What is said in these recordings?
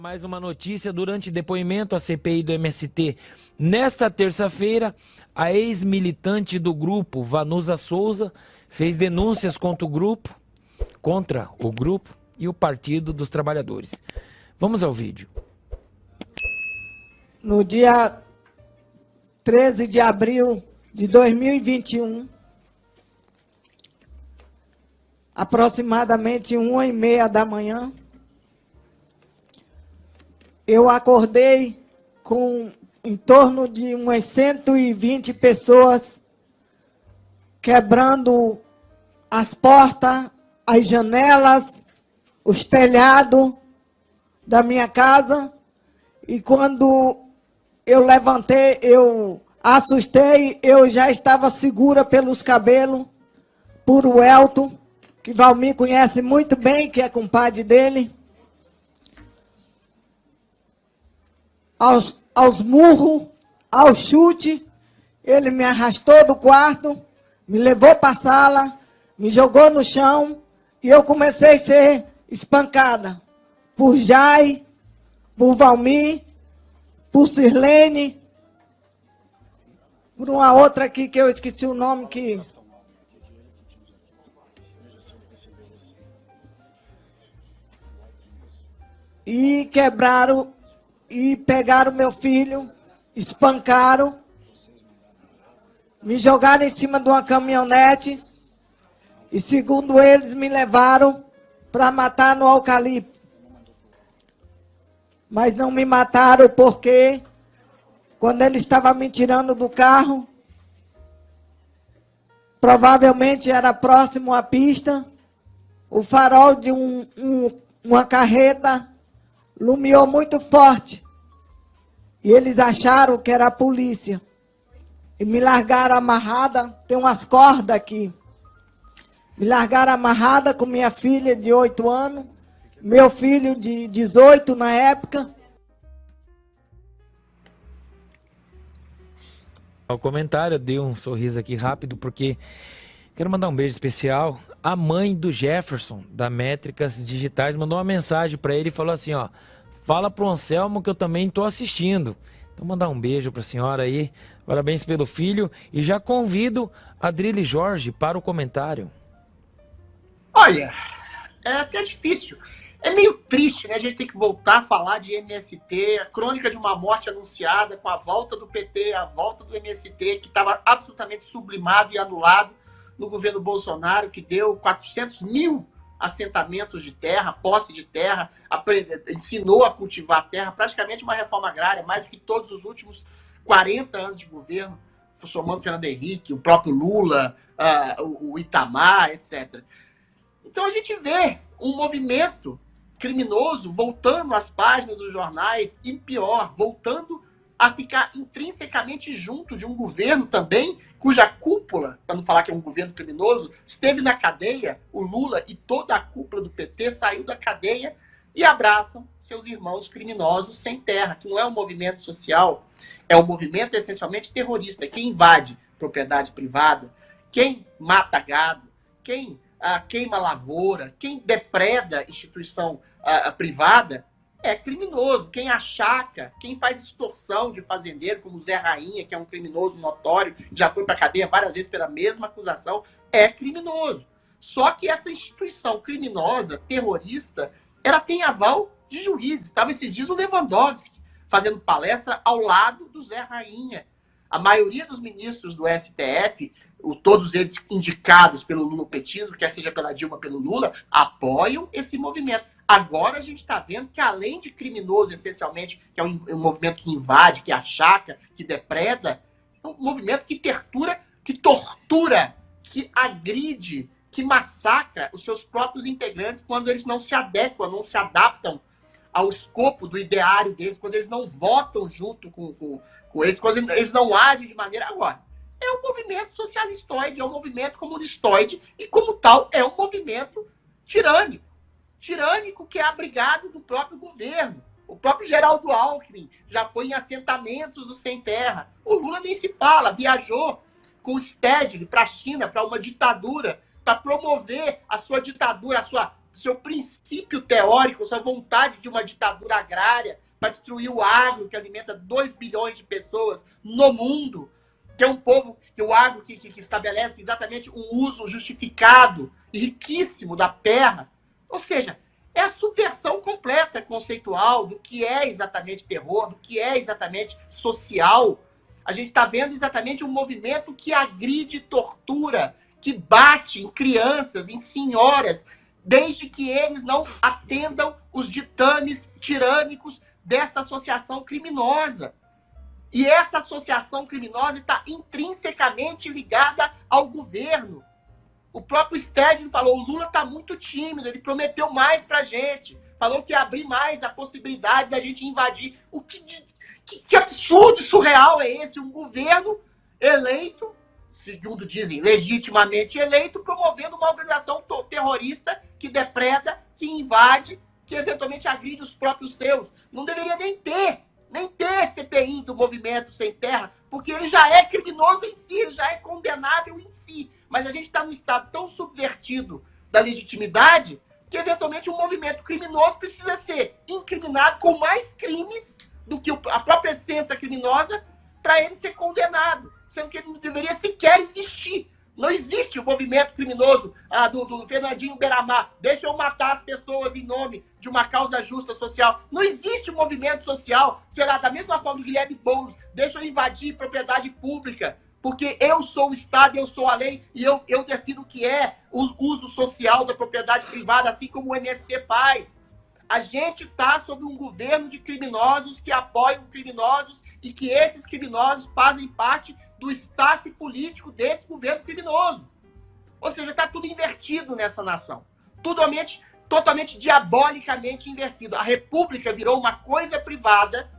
Mais uma notícia: durante depoimento à CPI do MST, nesta terça-feira, a ex-militante do grupo, Vanusa Souza, fez denúncias contra o grupo e o Partido dos Trabalhadores. Vamos ao vídeo. No dia 13 de abril de 2021, aproximadamente 1h30 da manhã, eu acordei com em torno de umas 120 pessoas quebrando as portas, as janelas, os telhados da minha casa. E quando eu levantei, eu assustei, eu já estava segura pelos cabelos, por o Elton, que Valmir conhece muito bem, que é compadre dele. Aos murros, ao chute, ele me arrastou do quarto, me levou para a sala, me jogou no chão e eu comecei a ser espancada por Jai, por Valmir, por Sirlene, por uma outra aqui que eu esqueci o nome que... E quebraram... E pegaram meu filho, espancaram, me jogaram em cima de uma caminhonete e, segundo eles, me levaram para matar no Eucalipto. Mas não me mataram porque, quando ele estava me tirando do carro, provavelmente era próximo à pista, o farol de uma carreta lumiou muito forte. E eles acharam que era a polícia. E me largaram amarrada, tem umas cordas aqui. Me largaram amarrada com minha filha de 8 anos, meu filho de 18 na época. O comentário, eu dei um sorriso aqui rápido, porque quero mandar um beijo especial. A mãe do Jefferson, da Métricas Digitais, mandou uma mensagem para ele e falou assim, ó: fala pro Anselmo que eu também estou assistindo. Então, mandar um beijo para a senhora aí. Parabéns pelo filho. E já convido a Adrilles Jorge para o comentário. Olha, é até difícil. É meio triste, né? A gente tem que voltar a falar de MST, a crônica de uma morte anunciada com a volta do PT, a volta do MST, que estava absolutamente sublimado e anulado no governo Bolsonaro, que deu 400 mil assentamentos de terra, posse de terra, ensinou a cultivar a terra, praticamente uma reforma agrária, mais do que todos os últimos 40 anos de governo, somando Fernando Henrique, o próprio Lula, o Itamar, etc. Então a gente vê um movimento criminoso voltando às páginas dos jornais, e pior, voltando a ficar intrinsecamente junto de um governo também, cuja cúpula, para não falar que é um governo criminoso, esteve na cadeia. O Lula e toda a cúpula do PT saiu da cadeia e abraçam seus irmãos criminosos sem terra, que não é um movimento social, é um movimento essencialmente terrorista. Quem invade propriedade privada, quem mata gado, quem queima lavoura, quem depreda instituição privada, é criminoso. Quem achaca, quem faz extorsão de fazendeiro, como o Zé Rainha, que é um criminoso notório, já foi para a cadeia várias vezes pela mesma acusação, é criminoso. Só que essa instituição criminosa, terrorista, ela tem aval de juízes. Estava esses dias o Lewandowski fazendo palestra ao lado do Zé Rainha. A maioria dos ministros do STF, todos eles indicados pelo lulopetismo, quer seja pela Dilma, pelo Lula, apoiam esse movimento. Agora a gente está vendo que, além de criminoso, essencialmente, que é um movimento que invade, que achaca, que depreda, é um movimento que tortura, que agride, que massacra os seus próprios integrantes quando eles não se adequam, não se adaptam ao escopo do ideário deles, quando eles não votam junto com eles, quando eles não agem de maneira... Agora, é um movimento socialistoide, é um movimento comunistoide e, como tal, é um movimento tirânico. Tirânico, que é abrigado do próprio governo. O próprio Geraldo Alckmin já foi em assentamentos do sem terra. O Lula nem se fala, viajou com o Stedley para a China, para uma ditadura, para promover a sua ditadura, a sua seu princípio teórico, sua vontade de uma ditadura agrária para destruir o agro, que alimenta 2 bilhões de pessoas no mundo, que é um povo, que o agro que estabelece exatamente um uso justificado e riquíssimo da terra. Ou seja, é a subversão completa conceitual do que é exatamente terror, do que é exatamente social. A gente está vendo exatamente um movimento que agride, tortura, que bate em crianças, em senhoras, desde que eles não atendam os ditames tirânicos dessa associação criminosa. E essa associação criminosa está intrinsecamente ligada ao governo. O próprio Stedley falou, o Lula está muito tímido, ele prometeu mais para a gente, falou que ia abrir mais a possibilidade da gente invadir. Que absurdo e surreal é esse? Um governo eleito, segundo dizem, legitimamente eleito, promovendo uma organização terrorista que depreda, que invade, que eventualmente agride os próprios seus. Não deveria nem ter CPI do Movimento Sem Terra, porque ele já é criminoso em si, ele já é condenável em si. Mas a gente está num estado tão subvertido da legitimidade que, eventualmente, um movimento criminoso precisa ser incriminado com mais crimes do que a própria essência criminosa para ele ser condenado, sendo que ele não deveria sequer existir. Não existe o movimento criminoso do Fernandinho Beiramar. Deixa eu matar as pessoas em nome de uma causa justa social. Não existe um movimento social, sei lá, da mesma forma do Guilherme Boulos. Deixa eu invadir propriedade pública, porque eu sou o Estado, eu sou a lei, e eu defino o que é o uso social da propriedade privada, assim como o MST faz. A gente está sob um governo de criminosos que apoiam criminosos e que esses criminosos fazem parte do staff político desse governo criminoso. Ou seja, está tudo invertido nessa nação. Totalmente diabolicamente invertido. A República virou uma coisa privada,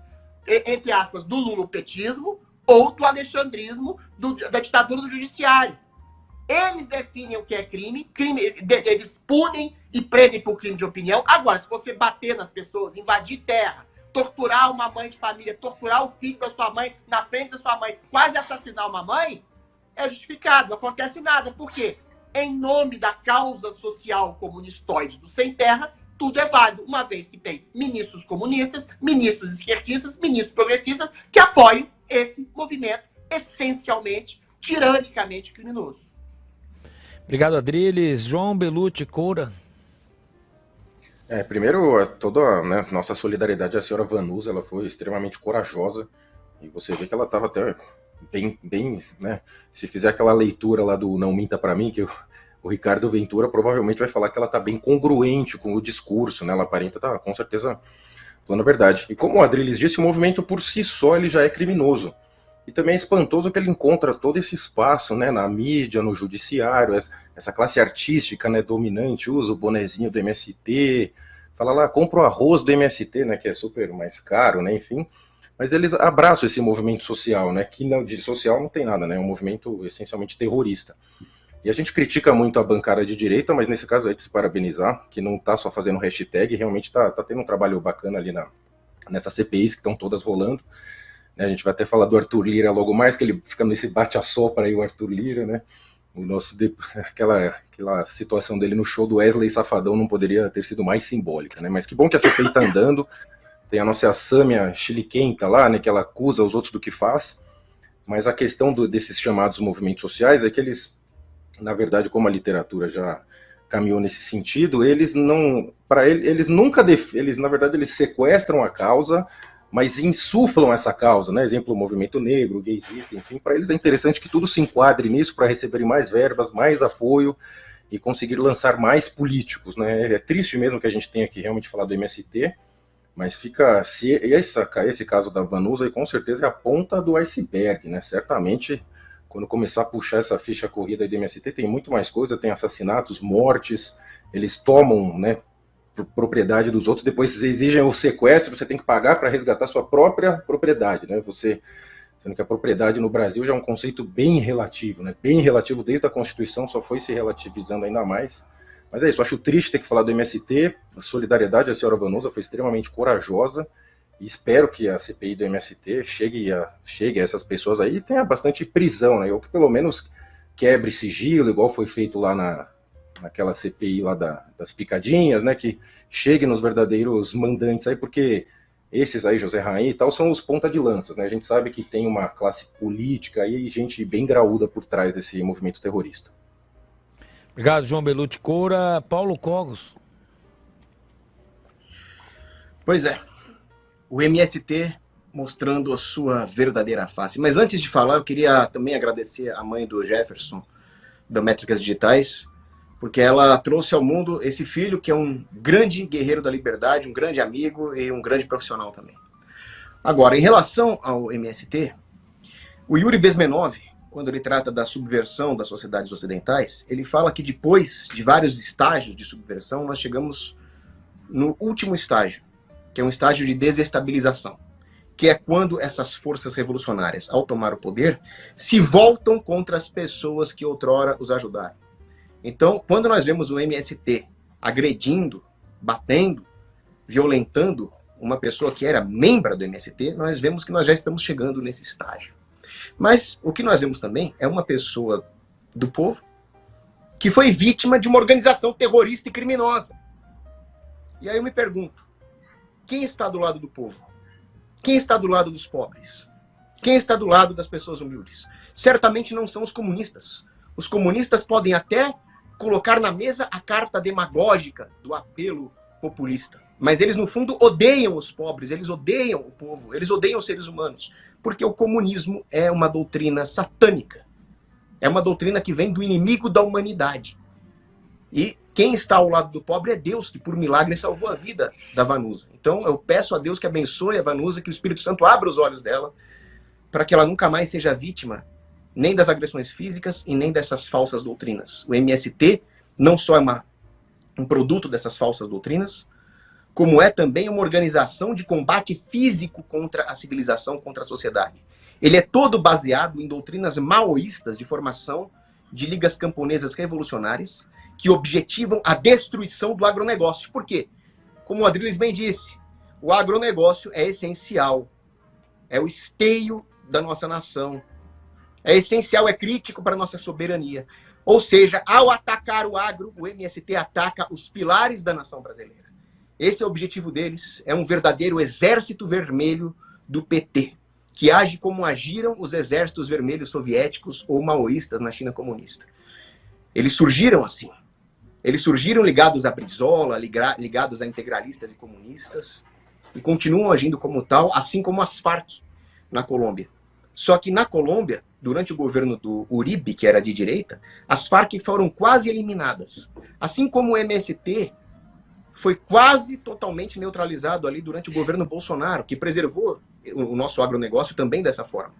entre aspas, do lulopetismo ou do alexandrismo, da ditadura do judiciário. Eles definem o que é crime, eles punem e prendem por crime de opinião. Agora, se você bater nas pessoas, invadir terra, torturar uma mãe de família, torturar o filho da sua mãe na frente da sua mãe, quase assassinar uma mãe, é justificado, não acontece nada. Por quê? Em nome da causa social comunistoide do Sem Terra, tudo é válido, uma vez que tem ministros comunistas, ministros esquerdistas, ministros progressistas que apoiam esse movimento essencialmente, tiranicamente criminoso. Obrigado, Adriles. João Belucci, Coura. Primeiro, toda a nossa solidariedade à senhora Vanusa, ela foi extremamente corajosa, e você vê que ela estava até bem, né, se fizer aquela leitura lá do Não Minta Pra Mim, que o Ricardo Ventura provavelmente vai falar que ela está bem congruente com o discurso, né, ela aparenta estar, com certeza, falando a verdade. E como o Adriles disse, o movimento por si só ele já é criminoso. E também é espantoso que ele encontra todo esse espaço, né, na mídia, no judiciário, essa classe artística, né, dominante, usa o bonezinho do MST, fala lá, compra o arroz do MST, né, que é super mais caro, né, enfim. Mas eles abraçam esse movimento social, né, que não, de social não tem nada, né, é um movimento essencialmente terrorista. E a gente critica muito a bancada de direita, mas nesse caso é de se parabenizar, que não está só fazendo hashtag, realmente está tendo um trabalho bacana ali nessas CPIs que estão todas rolando. A gente vai até falar do Arthur Lira logo mais, que ele fica nesse bate-a-sopra aí, o Arthur Lira, né? Aquela situação dele no show do Wesley Safadão não poderia ter sido mais simbólica, né? Mas que bom que a CPI tá andando. Tem a nossa Sâmia Chiliquenta lá, né? Que ela acusa os outros do que faz. Mas a questão desses chamados movimentos sociais é que eles, na verdade, como a literatura já caminhou nesse sentido, eles na verdade, eles sequestram a causa, mas insuflam essa causa, né? Exemplo, o movimento negro, o gaysista, enfim, para eles é interessante que tudo se enquadre nisso para receberem mais verbas, mais apoio e conseguir lançar mais políticos, né? É triste mesmo que a gente tenha que realmente falar do MST, mas esse caso da Vanusa, com certeza é a ponta do iceberg, né? Certamente, quando começar a puxar essa ficha corrida do MST, tem muito mais coisa, tem assassinatos, mortes, eles tomam, né, propriedade dos outros, depois exigem o sequestro, você tem que pagar para resgatar sua própria propriedade, né? Sendo que a propriedade no Brasil já é um conceito bem relativo, né? Bem relativo desde a Constituição, só foi se relativizando ainda mais. Mas é isso, acho triste ter que falar do MST, a solidariedade à senhora Vanusa foi extremamente corajosa, e espero que a CPI do MST chegue a essas pessoas aí e tenha bastante prisão, né? Ou que pelo menos quebre sigilo, igual foi feito lá naquela CPI lá das picadinhas, né, que chegue nos verdadeiros mandantes aí, porque esses aí, José Rainha e tal, são os ponta de lanças, né? A gente sabe que tem uma classe política e gente bem graúda por trás desse movimento terrorista. Obrigado, João Belucci Coura. Paulo Cogos. Pois é, o MST mostrando a sua verdadeira face. Mas antes de falar, eu queria também agradecer a mãe do Jefferson, da Métricas Digitais, porque ela trouxe ao mundo esse filho que é um grande guerreiro da liberdade, um grande amigo e um grande profissional também. Agora, em relação ao MST, o Yuri Bezmenov, quando ele trata da subversão das sociedades ocidentais, ele fala que depois de vários estágios de subversão, nós chegamos no último estágio, que é um estágio de desestabilização, que é quando essas forças revolucionárias, ao tomar o poder, se voltam contra as pessoas que outrora os ajudaram. Então, quando nós vemos o MST agredindo, batendo, violentando uma pessoa que era membro do MST, nós vemos que nós já estamos chegando nesse estágio. Mas o que nós vemos também é uma pessoa do povo que foi vítima de uma organização terrorista e criminosa. E aí eu me pergunto, quem está do lado do povo? Quem está do lado dos pobres? Quem está do lado das pessoas humildes? Certamente não são os comunistas. Os comunistas podem até colocar na mesa a carta demagógica do apelo populista. Mas eles, no fundo, odeiam os pobres, eles odeiam o povo, eles odeiam os seres humanos. Porque o comunismo é uma doutrina satânica. É uma doutrina que vem do inimigo da humanidade. E quem está ao lado do pobre é Deus, que por milagre salvou a vida da Vanusa. Então eu peço a Deus que abençoe a Vanusa, que o Espírito Santo abra os olhos dela, para que ela nunca mais seja vítima nem das agressões físicas e nem dessas falsas doutrinas. O MST não só é um produto dessas falsas doutrinas, como é também uma organização de combate físico contra a civilização, contra a sociedade. Ele é todo baseado em doutrinas maoístas de formação de ligas camponesas revolucionárias que objetivam a destruição do agronegócio. Por quê? Como o Adriles bem disse, o agronegócio é essencial, é o esteio da nossa nação, é essencial, é crítico para a nossa soberania. Ou seja, ao atacar o agro, o MST ataca os pilares da nação brasileira. Esse é o objetivo deles, é um verdadeiro exército vermelho do PT, que age como agiram os exércitos vermelhos soviéticos ou maoístas na China comunista. Eles surgiram assim. Eles surgiram ligados a Brizola, ligados a integralistas e comunistas, e continuam agindo como tal, assim como as Farc na Colômbia. Só que na Colômbia, durante o governo do Uribe, que era de direita, as Farc foram quase eliminadas. Assim como o MST foi quase totalmente neutralizado ali durante o governo Bolsonaro, que preservou o nosso agronegócio também dessa forma.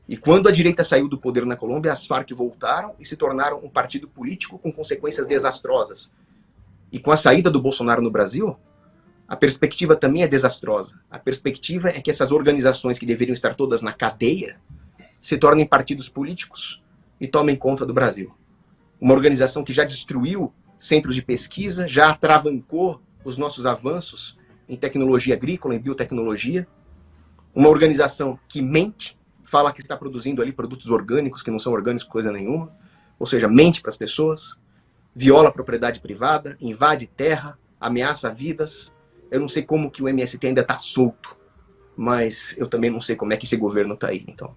E quando a direita saiu do poder na Colômbia, as Farc voltaram e se tornaram um partido político com consequências desastrosas. E com a saída do Bolsonaro no Brasil, a perspectiva também é desastrosa. A perspectiva é que essas organizações que deveriam estar todas na cadeia se tornem partidos políticos e tomem conta do Brasil. Uma organização que já destruiu centros de pesquisa, já atravancou os nossos avanços em tecnologia agrícola, em biotecnologia. Uma organização que mente, fala que está produzindo ali produtos orgânicos, que não são orgânicos coisa nenhuma. Ou seja, mente para as pessoas, viola a propriedade privada, invade terra, ameaça vidas. Eu não sei como que o MST ainda está solto, mas eu também não sei como é que esse governo está aí, então.